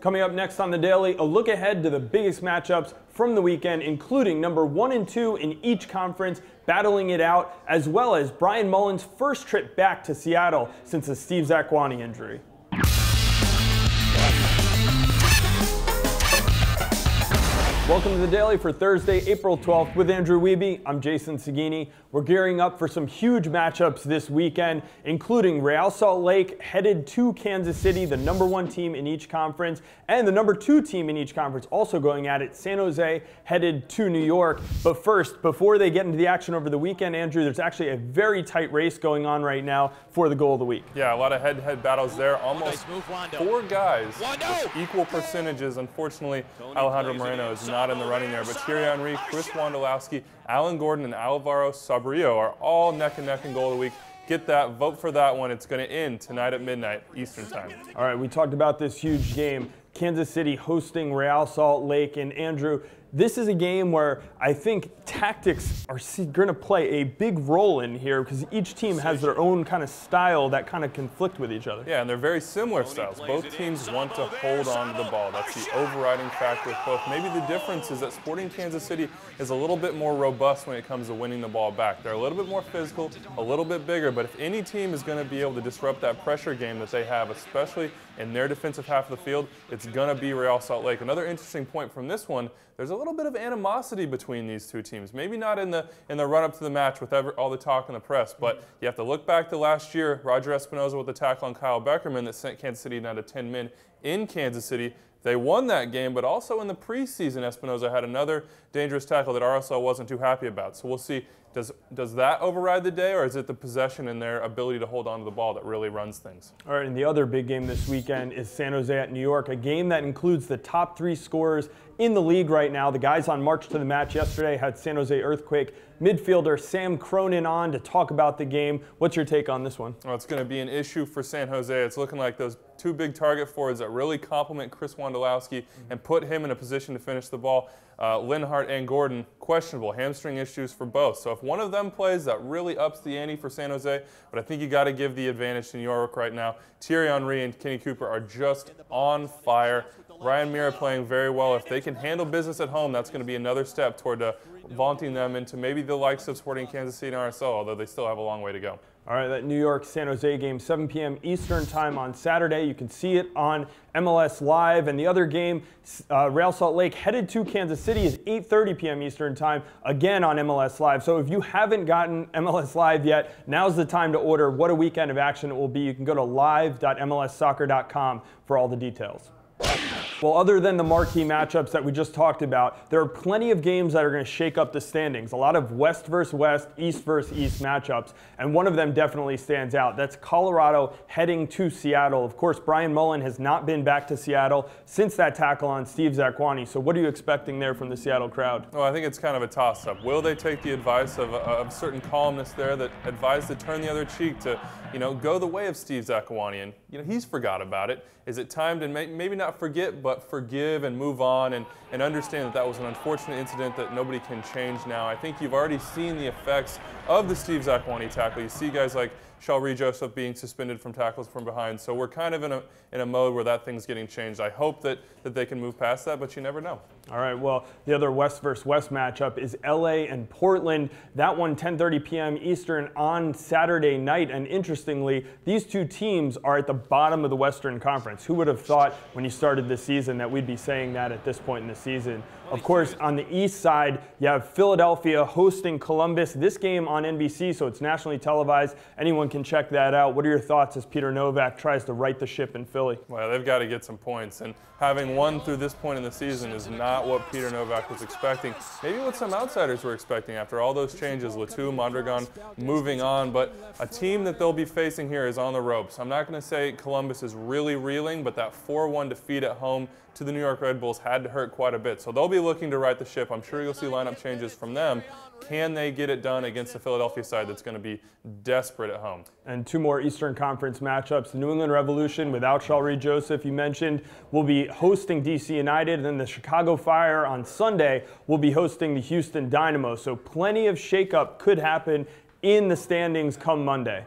Coming up next on The Daily, a look ahead to the biggest matchups from the weekend, including number 1 and 2 in each conference battling it out, as well as Brian Mullen's first trip back to Seattle since the Steve Zakuani injury. Welcome to The Daily for Thursday, April 12th with Andrew Wiebe. I'm Jason Seguini. We're gearing up for some huge matchups this weekend, including Real Salt Lake headed to Kansas City, the number 1 team in each conference, and the number 2 team in each conference also going at it, San Jose headed to New York. But first, before they get into the action over the weekend, Andrew, there's actually a very tight race going on right now for the goal of the week. Yeah, a lot of head-to-head battles there. Almost 4 guys with equal percentages. Unfortunately, Alejandro Moreno is not in the running there, but Thierry Henry, Chris Wondolowski, Alan Gordon, and Alvaro Sabrillo are all neck and neck in goal of the week. Get that, vote for that one. It's going to end tonight at midnight Eastern time. All right, we talked about this huge game, Kansas City hosting Real Salt Lake, and Andrew, this is a game where I think tactics are going to play a big role in here because each team has their own kind of style that kind of conflict with each other. Yeah, and they're very similar styles. Both teams want to hold on to the ball. That's the overriding factor with both. Maybe the difference is that Sporting Kansas City is a little bit more robust when it comes to winning the ball back. They're a little bit more physical, a little bit bigger, but if any team is going to be able to disrupt that pressure game that they have, especially in their defensive half of the field, it's going to be Real Salt Lake. Another interesting point from this one, there's a little bit of animosity between these two teams. Maybe not in the run-up to the match with all the talk in the press, but you have to look back to last year, Roger Espinoza with the tackle on Kyle Beckerman that sent Kansas City down to 10 men in Kansas City. They won that game, but also in the preseason, Espinoza had another dangerous tackle that RSL wasn't too happy about. So we'll see, does that override the day, or is it the possession and their ability to hold on to the ball that really runs things? All right, and the other big game this weekend is San Jose at New York, a game that includes the top 3 scorers in the league right now. The guys on March to the Match yesterday had San Jose Earthquake midfielder Sam Cronin on to talk about the game. What's your take on this one? Well, it's going to be an issue for San Jose. It's looking like those 2 big target forwards that really complement Chris Wondolowski and put him in a position to finish the ball. Linhart and Gordon, questionable hamstring issues for both. So if one of them plays, that really ups the ante for San Jose. But I think you got to give the advantage to New York right now. Thierry Henry and Kenny Cooper are just on fire. Ryan Mira playing very well. If they can handle business at home, that's going to be another step toward vaulting them into maybe the likes of Sporting Kansas City and RSL, although they still have a long way to go. All right, that New York-San Jose game, 7 p.m. Eastern time on Saturday. You can see it on MLS Live. And the other game, Real Salt Lake headed to Kansas City, is 8:30 p.m. Eastern time, again on MLS Live. So if you haven't gotten MLS Live yet, now's the time to order. What a weekend of action it will be. You can go to live.mlssoccer.com for all the details. Well, other than the marquee matchups that we just talked about, there are plenty of games that are going to shake up the standings. A lot of West versus West, East versus East matchups, and one of them definitely stands out. That's Colorado heading to Seattle. Of course, Brian Mullen has not been back to Seattle since that tackle on Steve Zakuani. So what are you expecting there from the Seattle crowd? Well, I think it's kind of a toss-up. Will they take the advice of certain columnists there that advise to turn the other cheek to, go the way of Steve Zakuani? And, he's forgot about it. Is it time to maybe not forget, but forgive and move on and understand that that was an unfortunate incident that nobody can change now? I think you've already seen the effects of the Steve Zakuani tackle. You see guys like Shalrie Joseph being suspended from tackles from behind. So we're kind of in a mode where that thing's getting changed. I hope that they can move past that, but you never know. All right, well, the other West versus West matchup is LA and Portland. That one, 10:30 p.m. Eastern on Saturday night. And interestingly, these two teams are at the bottom of the Western Conference. Who would have thought when you started this season that we'd be saying that at this point in the season? Of course, on the East side, you have Philadelphia hosting Columbus. This game on NBC, so it's nationally televised. Anyone can check that out. What are your thoughts as Peter Novak tries to right the ship in Philly? Well, they've got to get some points, and having won through this point in the season is not what Peter Novak was expecting. Maybe what some outsiders were expecting after all those changes, Latu, Mondragon moving on, but a team that they'll be facing here is on the ropes. I'm not going to say Columbus is really reeling, but that 4-1 defeat at home to the New York Red Bulls had to hurt quite a bit. So they'll be looking to right the ship. I'm sure you'll see lineup changes from them. Can they get it done against the Philadelphia side that's going to be desperate at home? And 2 more Eastern Conference matchups. The New England Revolution, without Shalrie Joseph, you mentioned, will be hosting DC United. And then the Chicago Fire on Sunday will be hosting the Houston Dynamo. So plenty of shakeup could happen in the standings come Monday.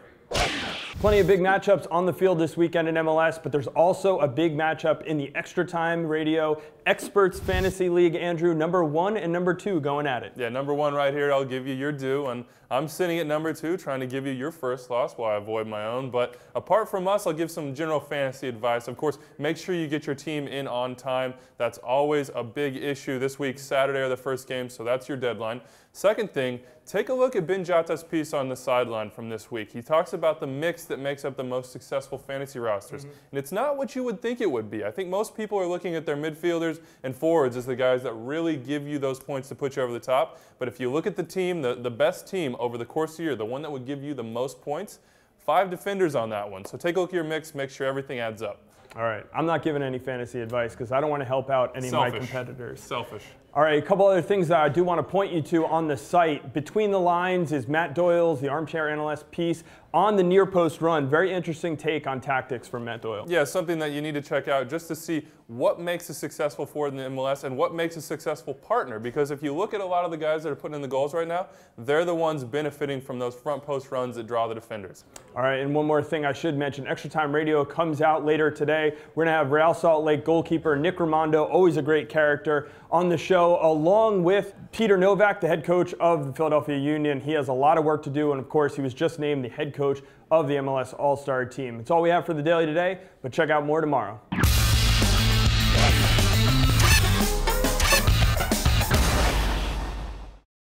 Plenty of big matchups on the field this weekend in MLS, but there's also a big matchup in the Extra Time Radio Experts Fantasy League. Andrew, number 1 and number 2 going at it. Yeah, number 1 right here, I'll give you your due, and I'm sitting at number 2 trying to give you your first loss while I avoid my own. But apart from us, I'll give some general fantasy advice. Of course, make sure you get your team in on time. That's always a big issue. This week, Saturday are the first game, so that's your deadline. Second thing, take a look at Ben Jata's piece on the sideline from this week. He talks about the mix that makes up the most successful fantasy rosters. And it's not what you would think it would be. I think most people are looking at their midfielders and forwards as the guys that really give you those points to put you over the top. But if you look at the team, the best team over the course of the year, the one that would give you the most points, 5 defenders on that one. So take a look at your mix, make sure everything adds up. All right, I'm not giving any fantasy advice because I don't want to help out any of my competitors. Selfish. All right, a couple other things that I do want to point you to on the site. Between the Lines is Matt Doyle's, the Armchair Analyst piece on the near post run. Very interesting take on tactics from Matt Doyle. Yeah, something that you need to check out just to see what makes a successful forward in the MLS and what makes a successful partner. Because if you look at a lot of the guys that are putting in the goals right now, they're the ones benefiting from those front post runs that draw the defenders. All right, and one more thing I should mention. Extra Time Radio comes out later today. We're going to have Real Salt Lake goalkeeper Nick Raimondo, always a great character, on the show, along with Peter Novak, the head coach of the Philadelphia Union. He has a lot of work to do, and of course, he was just named the head coach of the MLS All-Star team. That's all we have for the Daily today, but check out more tomorrow.